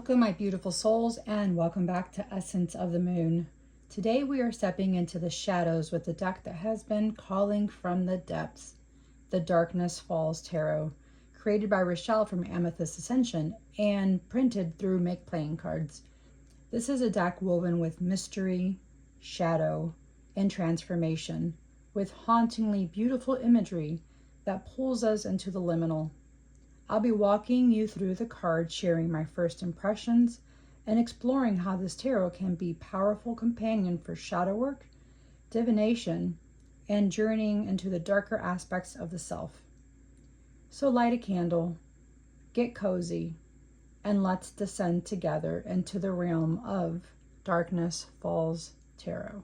Welcome, my beautiful souls, and welcome back to Essence of the Moon. Today we are stepping into the shadows with the deck that has been calling from the depths, the Darkness Falls Tarot, created by Rachele from Amethyst Ascension and printed through MakePlayingCards. This is a deck woven with mystery, shadow, and transformation, with hauntingly beautiful imagery that pulls us into the liminal. I'll be walking you through the cards, sharing my first impressions, and exploring how this tarot can be a powerful companion for shadow work, divination, and journeying into the darker aspects of the self. So light a candle, get cozy, and let's descend together into the realm of Darkness Falls Tarot.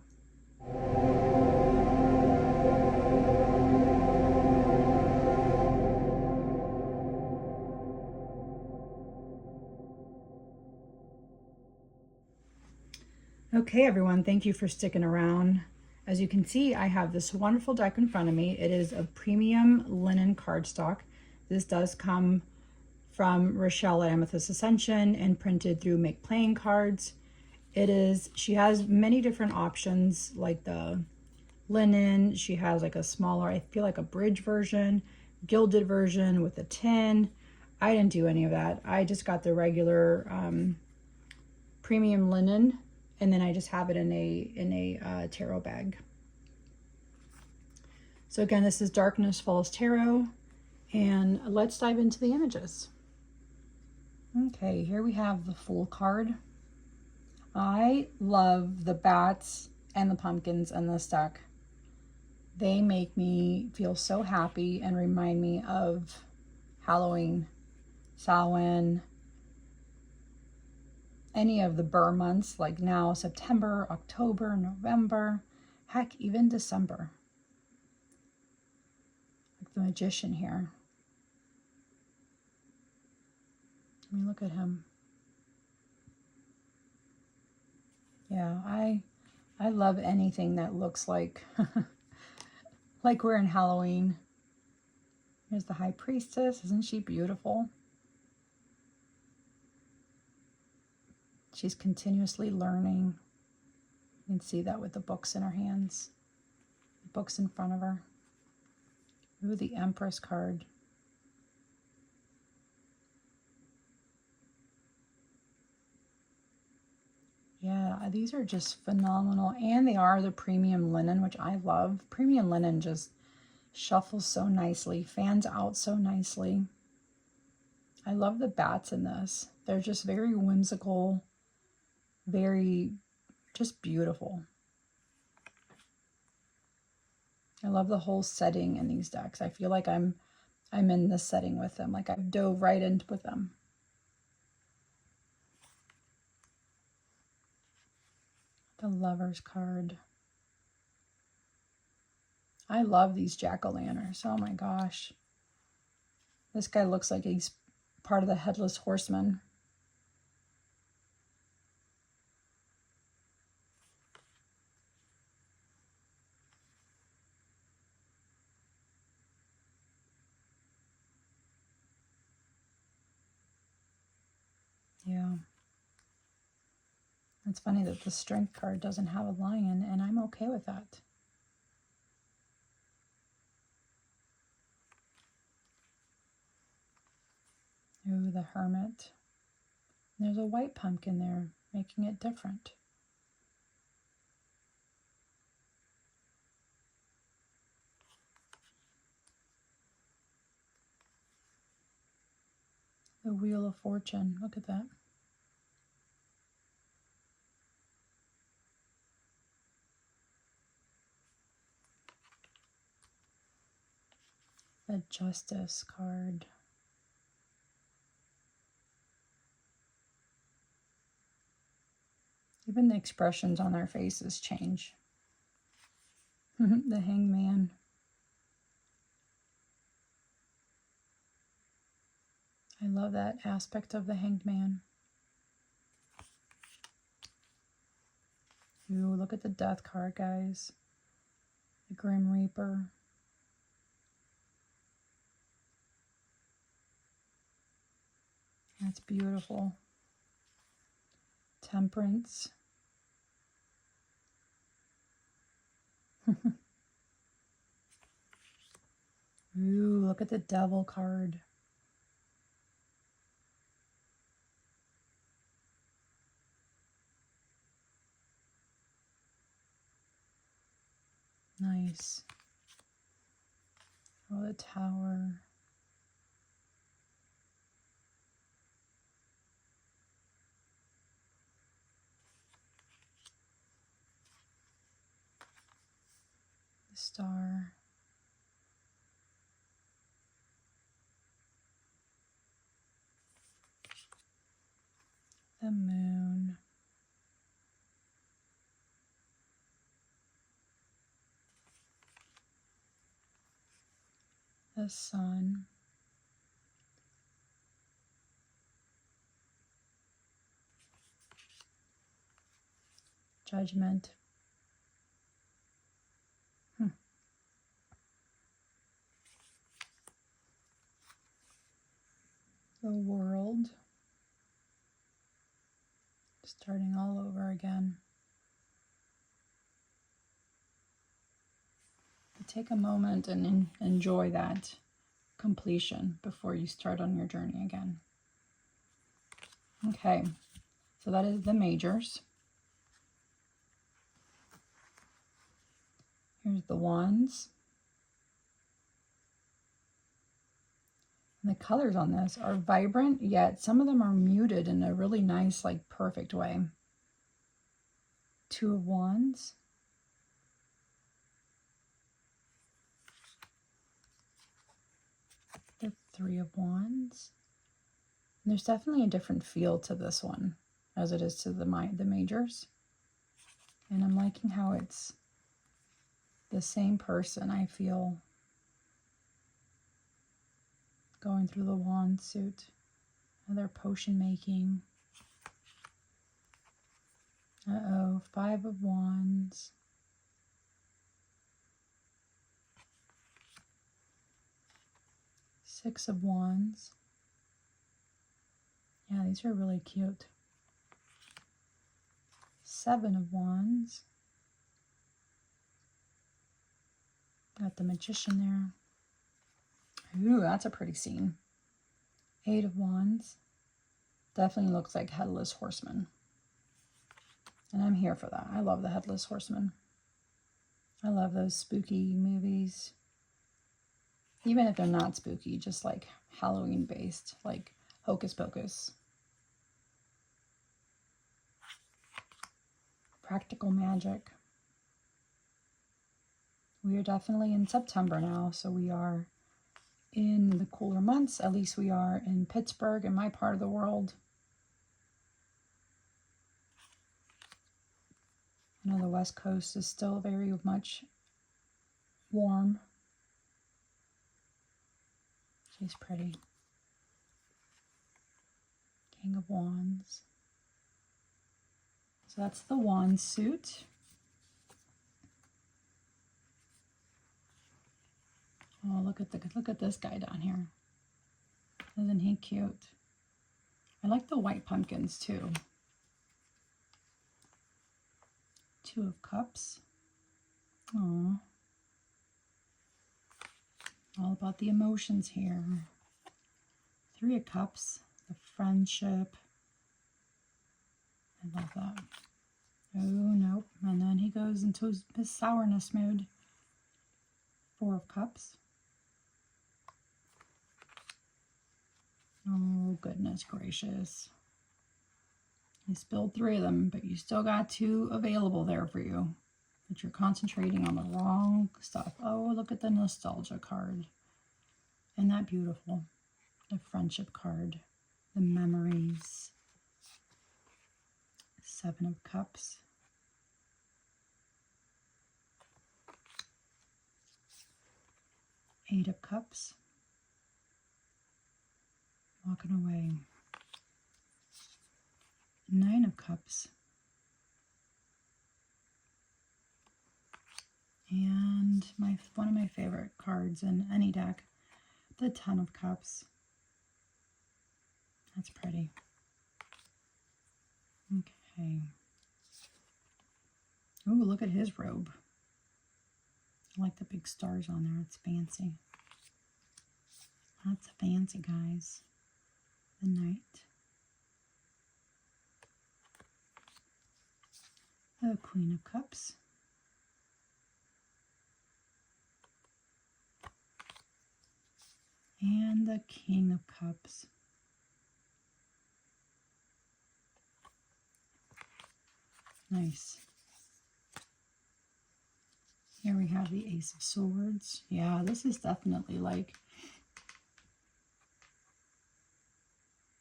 Okay, everyone, thank you for sticking around. As you can see, I have this wonderful deck in front of me. It is a premium linen cardstock. This does come from Rachele at Amethyst Ascension and printed through MakePlayingCards. She has many different options, like the linen. She has like a smaller, I feel like a bridge version, gilded version with a tin. I didn't do any of that. I just got the regular premium linen, and then I just have it in a tarot bag. So again, this is Darkness Falls Tarot, and let's dive into the images. Okay, here we have the Fool card. I love the bats and the pumpkins in this deck. They make me feel so happy and remind me of Halloween, Samhain, any of the Burr months, like now September, October, November, heck, even December. Like the Magician here. I mean, look at him. Yeah, I love anything that looks like like we're in Halloween. Here's the High Priestess. Isn't she beautiful? She's continuously learning. You can see that with the books in her hands, the books in front of her. Ooh, the Empress card. Yeah, these are just phenomenal, and they are the premium linen, which I love. Premium linen just shuffles so nicely, fans out so nicely. I love the bats in this. They're just very whimsical, very just beautiful. I love the whole setting in these decks. I feel like I'm in this setting with them, like I've dove right in with them. The Lover's card. I love these jack-o'-lanterns. Oh my gosh. This guy looks like he's part of the Headless Horseman. Yeah. It's funny that the Strength card doesn't have a lion, and I'm okay with that. Ooh, the Hermit. There's a white pumpkin there, making it different. The Wheel of Fortune. Look at that. The Justice card. Even the expressions on their faces change. The Hangman. I love that aspect of the Hanged Man. Ooh, look at the Death card, guys. The Grim Reaper. That's beautiful. Temperance. Ooh, look at the Devil card. Nice. Oh, the Tower. The Star. The Moon. The Sun. Judgment. The World. Starting all over again. But take a moment and enjoy that completion before you start on your journey again. Okay, so that is the majors. Here's the wands. And the colors on this are vibrant, yet some of them are muted in a really nice, like, perfect way. Two of Wands. The Three of Wands. And there's definitely a different feel to this one as it is to the majors. And I'm liking how it's the same person, I feel, going through the wand suit. Another potion making. Uh-oh, Five of Wands. Six of Wands. Yeah, these are really cute. Seven of Wands. Got the Magician there. Ooh, that's a pretty scene. Eight of Wands. Definitely looks like Headless Horseman. And I'm here for that. I love the Headless Horseman. I love those spooky movies. Even if they're not spooky, just like Halloween based, like Hocus Pocus. Practical magic. We are definitely in September now, so we are in the cooler months. At least we are in Pittsburgh, in my part of the world. I know the West Coast is still very much warm. She's pretty. King of Wands. So that's the wand suit. Oh, look at this guy down here. Isn't he cute? I like the white pumpkins too. Two of Cups. Aww. All about the emotions here. Three of Cups. The friendship. I love that. Oh, nope. And then he goes into his sourness mood. Four of Cups. Oh, goodness gracious. You spilled three of them, but you still got two available there for you. But you're concentrating on the wrong stuff. Oh, look at the nostalgia card. Isn't that beautiful? The friendship card. The memories. Seven of Cups. Eight of Cups. Walking away. Nine of Cups. And one of my favorite cards in any deck, the Ten of Cups. That's pretty. Okay. Ooh, look at his robe. I like the big stars on there. It's fancy. That's fancy, guys. The Knight. The Queen of Cups. And the King of Cups. Nice. Here we have the Ace of Swords. Yeah, this is definitely like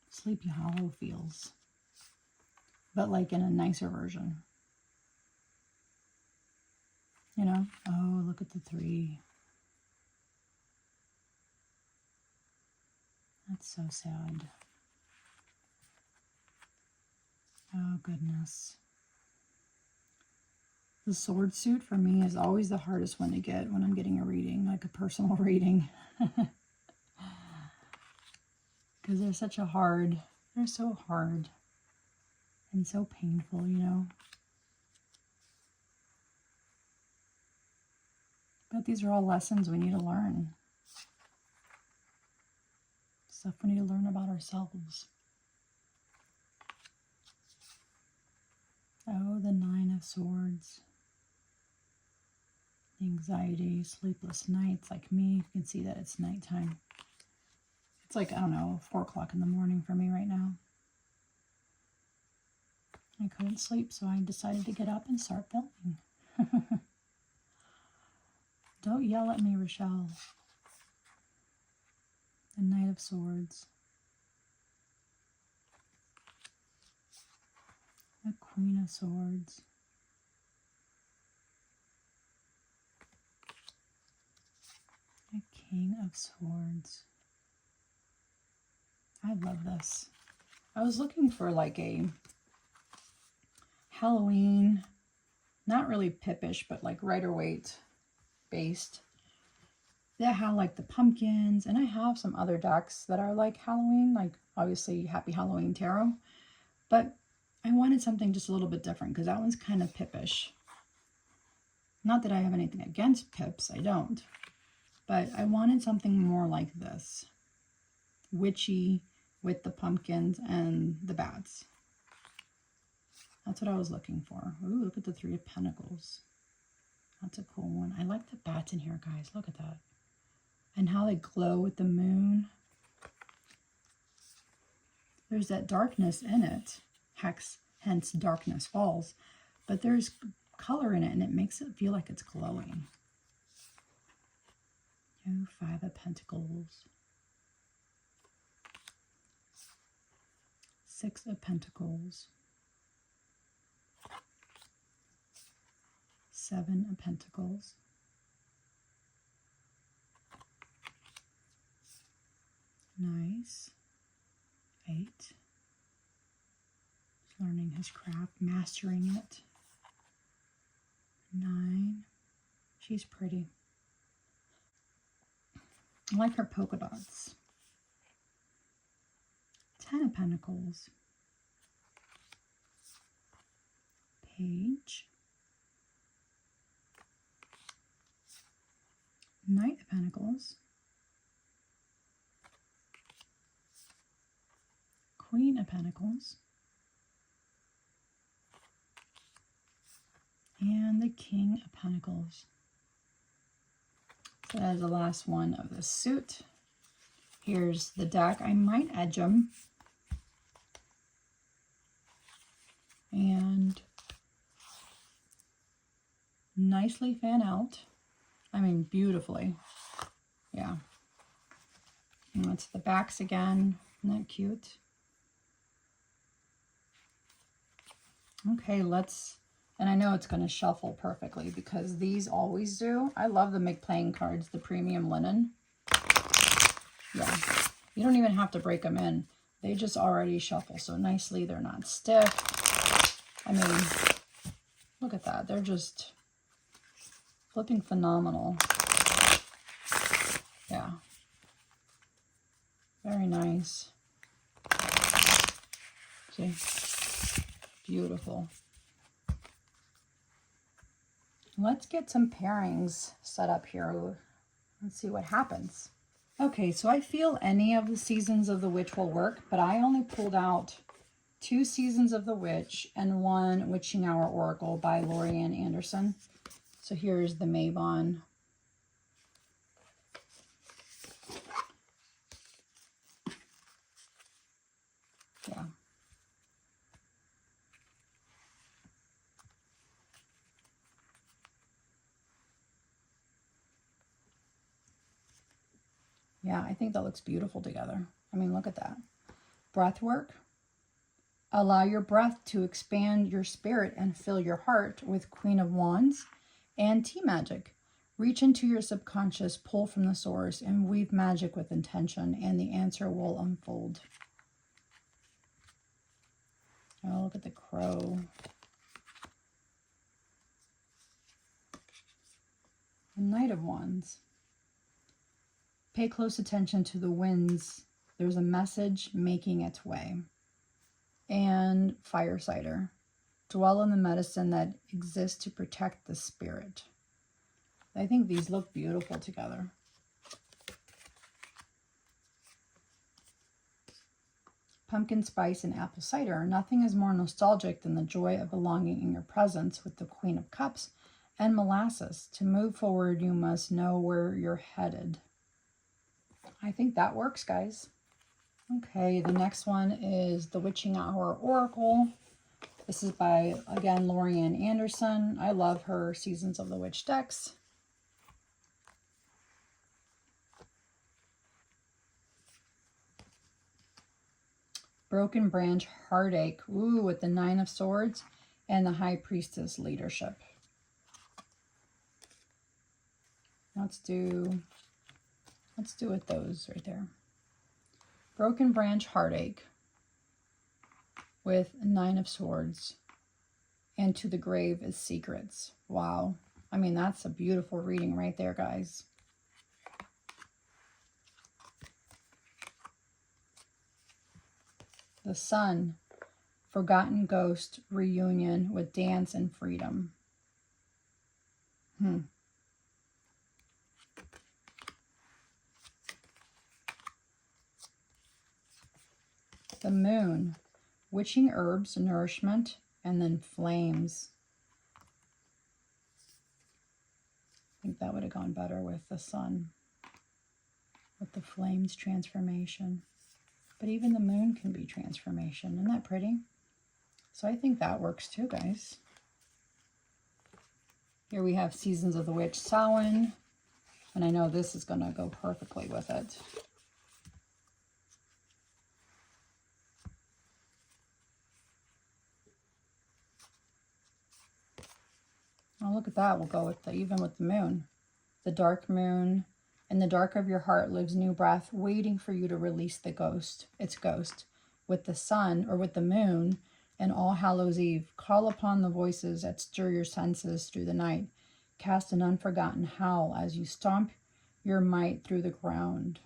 Sleepy Hollow feels, but like in a nicer version. You know? Oh, look at the 3. That's so sad. Oh, goodness. The sword suit for me is always the hardest one to get when I'm getting a reading, like a personal reading. Because they're so hard and so painful, you know. But these are all lessons we need to learn. Stuff we need to learn about ourselves. Oh, the 9 of Swords. Anxiety, sleepless nights, like me. You can see that it's nighttime. It's like, I don't know, 4 o'clock in the morning for me right now. I couldn't sleep, so I decided to get up and start filming. Don't yell at me, Rachele. The Knight of Swords. The Queen of Swords. The King of Swords. I love this. I was looking for like a Halloween, not really pippish, but like Rider-Waite based. That have like the pumpkins, and I have some other decks that are like Halloween, like obviously Happy Halloween Tarot, but I wanted something just a little bit different because that one's kind of pippish. Not that I have anything against pips, I don't, but I wanted something more like this. Witchy with the pumpkins and the bats. That's what I was looking for. Ooh, look at the 3 of Pentacles. That's a cool one. I like the bats in here, guys. Look at that. And how they glow with the moon. There's that darkness in it. Hence darkness falls. But there's color in it, and it makes it feel like it's glowing. Oh, 5 of Pentacles. 6 of Pentacles. 7 of Pentacles. Nice. 8. Learning his craft, mastering it. 9. She's pretty. I like her polka dots. 10 of Pentacles. Page. Knight of Pentacles. Queen of Pentacles. And the King of Pentacles. So that is the last one of the suit. Here's the deck. I might edge them. And nicely fan out. I mean, beautifully. Yeah. And that's the backs again. Isn't that cute? Okay, let's, and I know it's going to shuffle perfectly because these always do. I love the MakePlayingCards, the premium linen. Yeah, you don't even have to break them in. They just already shuffle so nicely. They're not stiff. I mean, look at that. They're just flipping phenomenal. Yeah. Very nice. See? Beautiful. Let's get some pairings set up here. Let's see what happens. Okay, so I feel any of the Seasons of the Witch will work, but I only pulled out 2 Seasons of the Witch and 1 Witching Hour Oracle by Lorianne Anderson. So here's the Mabon. Yeah. Yeah, I think that looks beautiful together. I mean, look at that. Breath work. Allow your breath to expand your spirit and fill your heart with Queen of Wands and tea magic. Reach into your subconscious, pull from the source, and weave magic with intention, and the answer will unfold. Oh, look at the crow. The Knight of Wands. Pay close attention to the winds. There's a message making its way. And Firesider. Dwell in the medicine that exists to protect the spirit. I think these look beautiful together. Pumpkin spice and apple cider. Nothing is more nostalgic than the joy of belonging in your presence with the Queen of Cups and molasses. To move forward, you must know where you're headed. I think that works, guys. Okay, the next one is the Witching Hour Oracle. This is by, again, Lorianne Anderson. I love her Seasons of the Witch decks. Broken Branch Heartache. Ooh, with the 9 of Swords and the High Priestess Leadership. Let's do it those right there. Broken Branch Heartache with 9 of Swords and To the Grave is Secrets. Wow. I mean, that's a beautiful reading right there, guys. The Sun, Forgotten Ghost Reunion with Dance and Freedom. The Moon, Witching Herbs, Nourishment, and then Flames. I think that would have gone better with the Sun, with the Flames transformation. But even the Moon can be transformation. Isn't that pretty? So I think that works too, guys. Here we have Seasons of the Witch Samhain, and I know this is going to go perfectly with it. Oh, look at that. We'll go with even with the Moon. The Dark Moon. In the dark of your heart lives new breath, waiting for you to release the ghost, its ghost. With the Sun, or with the Moon, and All Hallows Eve, call upon the voices that stir your senses through the night. Cast an unforgotten howl as you stomp your might through the ground.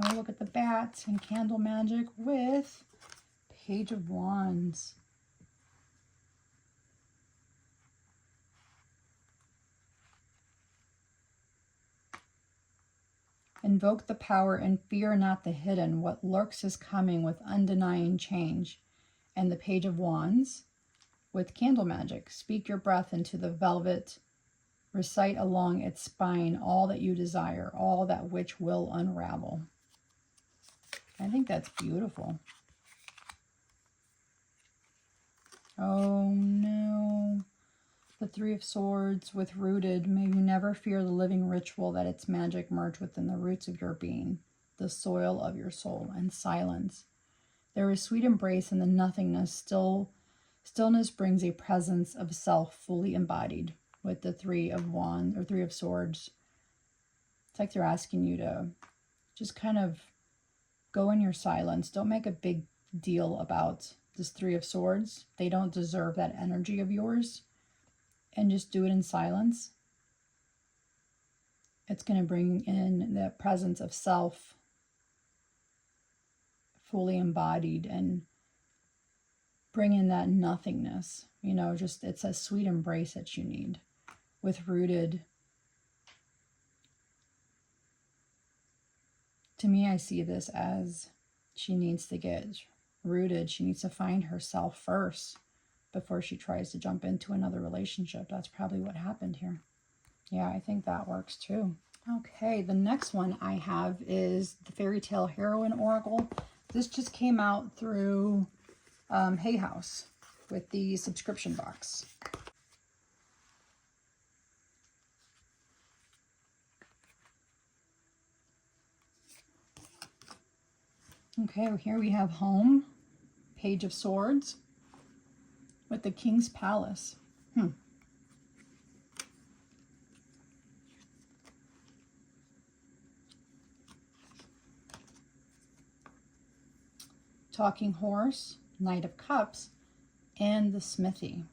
Oh, look at the bats and candle magic with Page of Wands. Invoke the power and fear not the hidden. What lurks is coming with undenying change. And the Page of Wands with Candle Magic. Speak your breath into the velvet. Recite along its spine all that you desire, all that which will unravel. I think that's beautiful. Oh no. The 3 of Swords with Rooted. May you never fear the living ritual that its magic merge within the roots of your being, the soil of your soul. And Silence. There is sweet embrace in the nothingness. Stillness brings a presence of self fully embodied with the 3 of Wands, or 3 of Swords. It's like they're asking you to just kind of go in your silence. Don't make a big deal about this 3 of Swords. They don't deserve that energy of yours. And just do it in silence. It's going to bring in the presence of self fully embodied, and bring in that nothingness, you know, just it's a sweet embrace that you need with rooted. To me, I see this as she needs to get rooted. She needs to find herself first before she tries to jump into another relationship. That's probably what happened here. Yeah, I think that works too. Okay, the next one I have is the Fairy Tale Heroine Oracle. This just came out through Hay House with the subscription box. Okay, here we have Home, Page of Swords, with the King's Palace. Talking Horse, Knight of Cups, and the Smithy.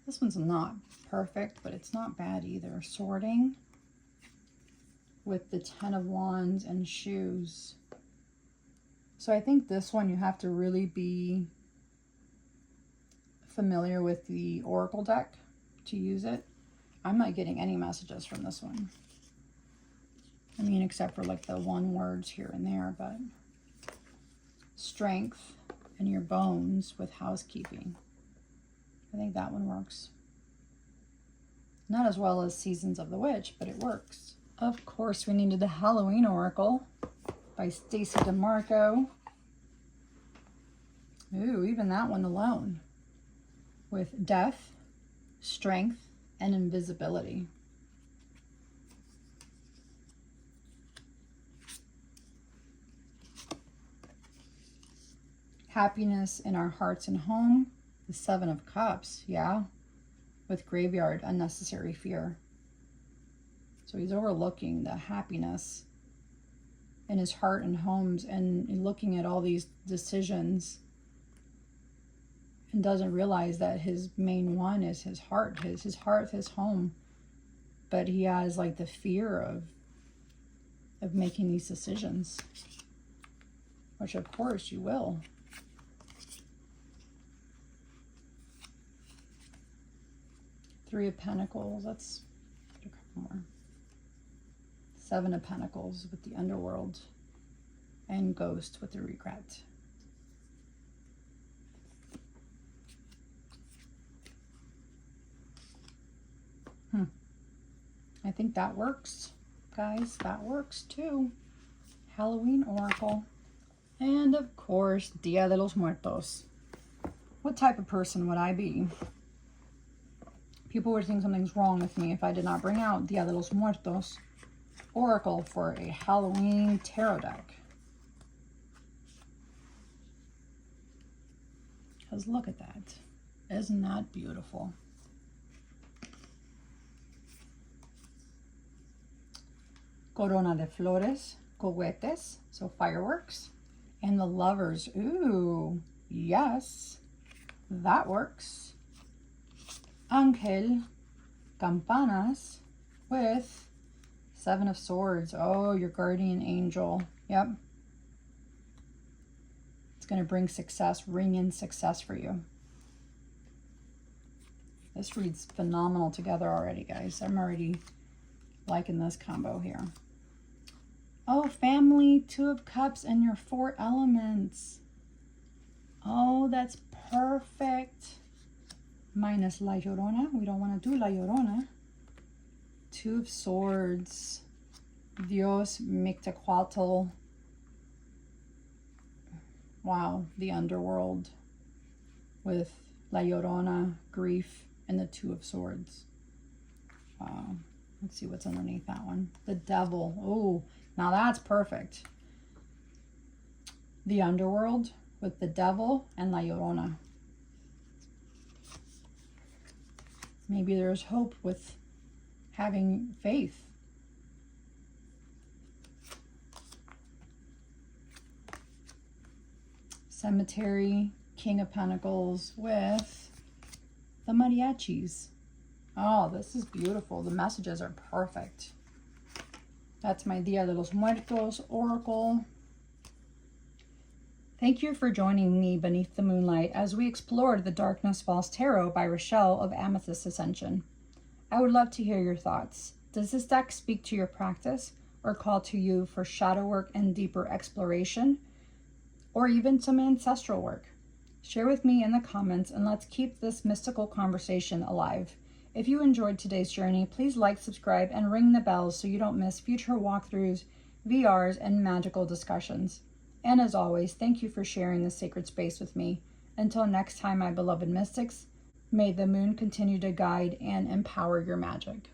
This one's not perfect, but it's not bad either. Sorting with the Ten of Wands and Shoes. So I think this one you have to really be familiar with the Oracle deck to use it. I'm not getting any messages from this one. I mean, except for like the one words here and there, but Strength and your bones with housekeeping. I think that one works. Not as well as Seasons of the Witch, but it works. Of course, we needed the Halloween Oracle by Stacey DeMarco. Ooh, even that one alone. With Death, Strength, and Invisibility. Happiness in our hearts and home. The Seven of Cups, yeah. With Graveyard, Unnecessary Fear. So he's overlooking the happiness in his heart and homes and looking at all these decisions and doesn't realize that his main one is his heart, his home. But he has like the fear of making these decisions, which of course you will. Three of Pentacles, let's get a couple more. Seven of Pentacles with the Underworld, and Ghost with the Regret. I think that works, guys. That works too. Halloween Oracle. And of course, Dia de los Muertos. What type of person would I be? People would think something's wrong with me if I did not bring out Dia de los Muertos Oracle for a Halloween tarot deck. Because look at that. Isn't that beautiful? Corona de Flores, cohetes, so fireworks. And the Lovers. Ooh, yes, that works. Ángel, campanas, with Seven of Swords. Oh, your guardian angel. Yep. It's going to bring success, ring in success for you. This reads phenomenal together already, guys. I'm already liking this combo here. Oh, family, Two of Cups, and your four elements. Oh, that's perfect. Minus La Llorona. We don't want to do La Llorona. Two of Swords. Dios Mictecuatl. Wow, the underworld. With La Llorona, grief, and the Two of Swords. Wow. Let's see what's underneath that one. The Devil. Oh, now that's perfect. The underworld with the Devil and La Llorona. Maybe there's hope with having faith. Cemetery, King of Pentacles with the mariachis. Oh, this is beautiful. The messages are perfect. That's my Dia de los Muertos Oracle. Thank you for joining me beneath the moonlight as we explored the Darkness Falls Tarot by Rachele of Amethyst Ascension. I would love to hear your thoughts. Does this deck speak to your practice or call to you for shadow work and deeper exploration, or even some ancestral work? Share with me in the comments and let's keep this mystical conversation alive. If you enjoyed today's journey, please like, subscribe, and ring the bells so you don't miss future walkthroughs, VRs, and magical discussions. And as always, thank you for sharing this sacred space with me. Until next time, my beloved mystics, may the moon continue to guide and empower your magic.